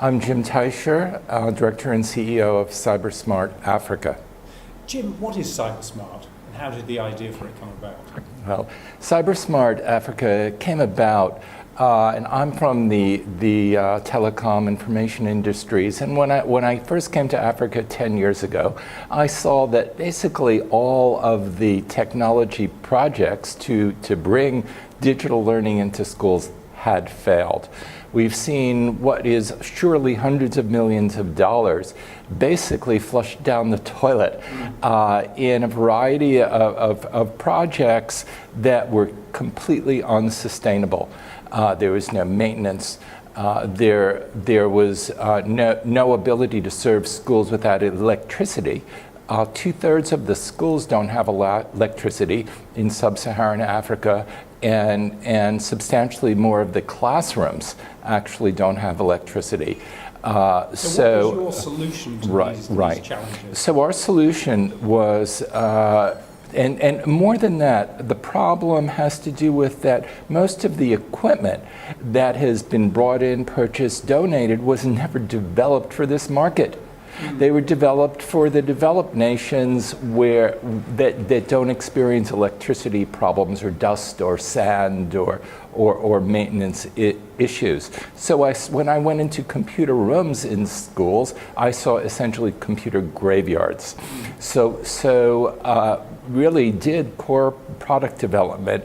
I'm Jim Teicher, Director and CEO of CyberSmart Africa. Jim, what is CyberSmart and how did the idea for it come about? Well, CyberSmart Africa came about, and I'm from the telecom information industries, and when I first came to Africa 10 years ago, I saw that basically all of the technology projects to bring digital learning into schools had failed. We've seen what is surely hundreds of millions of dollars basically flushed down the toilet in a variety of projects that were completely unsustainable. There was no maintenance. There was no ability to serve schools without electricity. 2/3 of the schools don't have electricity in sub-Saharan Africa, and substantially more of the classrooms actually don't have electricity. So what was your solution to these challenges? So our solution was, and more than that, the problem has to do with that most of the equipment that has been brought in, purchased, donated was never developed for this market. They were developed for the developed nations that don't experience electricity problems or dust or sand or maintenance issues. So when I went into computer rooms in schools, I saw essentially computer graveyards. So really did core product development,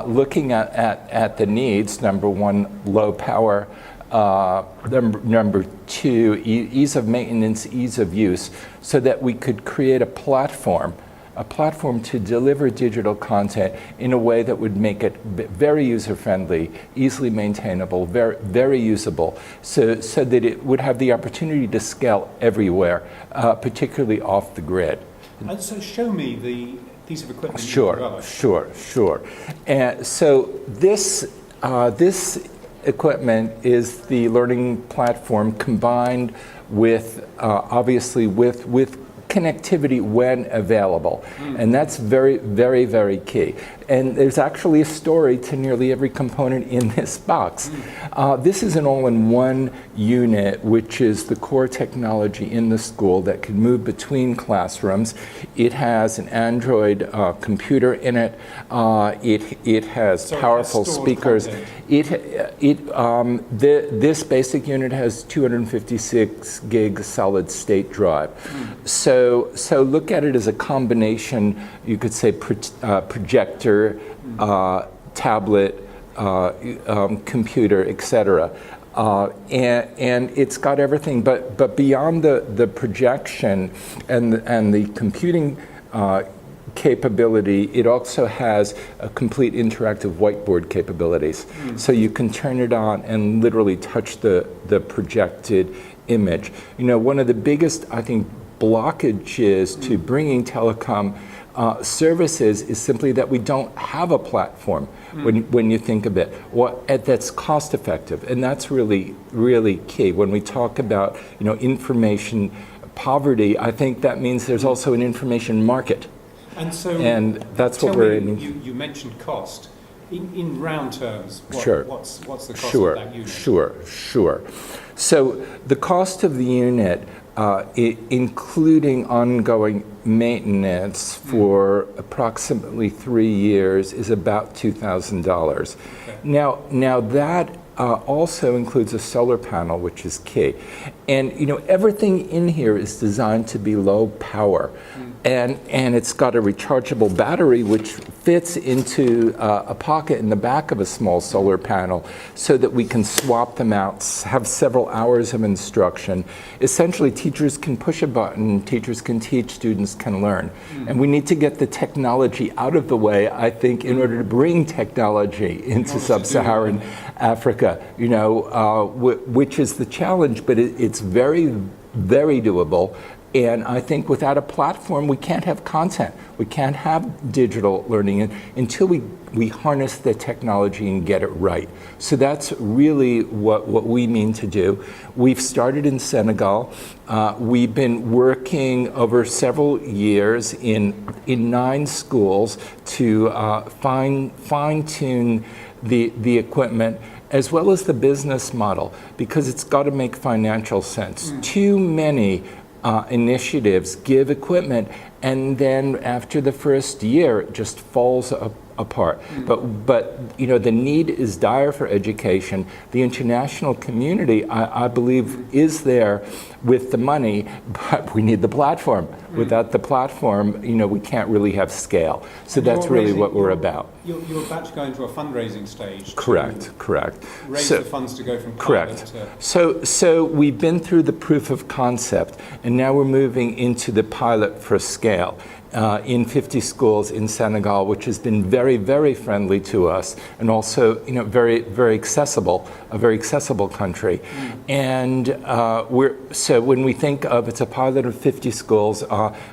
looking at the needs. Number one, low power. Number two, ease of maintenance, ease of use, so that we could create a platform to deliver digital content in a way that would make it very user-friendly, easily maintainable, very usable, so that it would have the opportunity to scale everywhere, particularly off the grid. And so show me the piece of equipment. Sure. And so this equipment is the learning platform combined with, obviously, with connectivity when available. And that's very, very, very key. And there's actually a story to nearly every component in this box. This is an all-in-one unit, which is the core technology in the school that can move between classrooms. It has an Android computer in it. It has powerful speakers. This basic unit has 256 gig solid state drive. So look at it as a combination, you could say, projector, tablet, computer, etc. And it's got everything, but beyond the projection and the computing capability, it also has a complete interactive whiteboard capabilities. So you can turn it on and literally touch the projected image. You know, one of the biggest, I think, blockages to bringing telecom services is simply that we don't have a platform when you think of it that's cost effective, and that's really, really key. When we talk about information poverty, I think that means there's also an information market, and that's what we're aiming. You mentioned cost. In round terms, what's the cost of that unit? Sure. So the cost of the unit, including ongoing maintenance for approximately 3 years, is about $2,000. Okay. Now that also includes a solar panel, which is key. And everything in here is designed to be low power. And it's got a rechargeable battery which fits into a pocket in the back of a small solar panel, so that we can swap them out, have several hours of instruction. Essentially, teachers can push a button, teachers can teach, students can learn. And we need to get the technology out of the way, I think, in order to bring technology into sub-Saharan Africa, which is the challenge, but it's very, very doable. And I think without a platform, we can't have content. We can't have digital learning until we harness the technology and get it right. So that's really what we mean to do. We've started in Senegal. We've been working over several years in 9 schools to fine-tune the equipment as well as the business model, because it's got to make financial sense. Too many initiatives give equipment, and then after the first year, it just falls apart. But you know, the need is dire for education. The international community, I believe, is there with the money, but we need the platform. Without the platform, you know, we can't really have scale. So that's really what we're about. You're about to go into a fundraising stage. Correct. Raise the funds to go from pilot to... So we've been through the proof of concept, and now we're moving into the pilot for scale. In 50 schools in Senegal, which has been very, very friendly to us, and also, you know, very, very accessible, a very accessible country. And so when we think of, it's a pilot of 50 schools,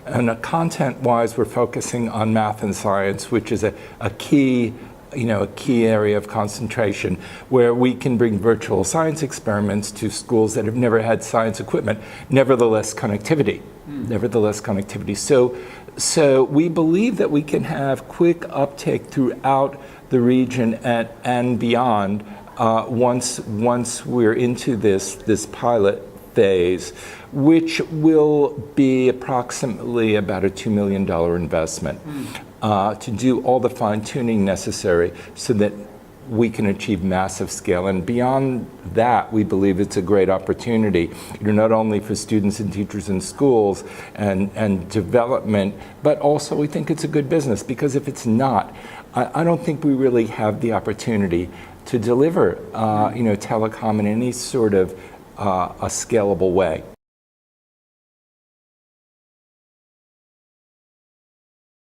and content-wise, we're focusing on math and science, which is a key area of concentration, where we can bring virtual science experiments to schools that have never had science equipment. Nevertheless, connectivity. So we believe that we can have quick uptake throughout the region and beyond once we're into this pilot phase, which will be approximately about a $2 million investment to do all the fine-tuning necessary so that we can achieve massive scale. And beyond that, we believe it's a great opportunity, not only for students and teachers in schools and development, but also we think it's a good business, because if it's not, I don't think we really have the opportunity to deliver telecom in any sort of a scalable way.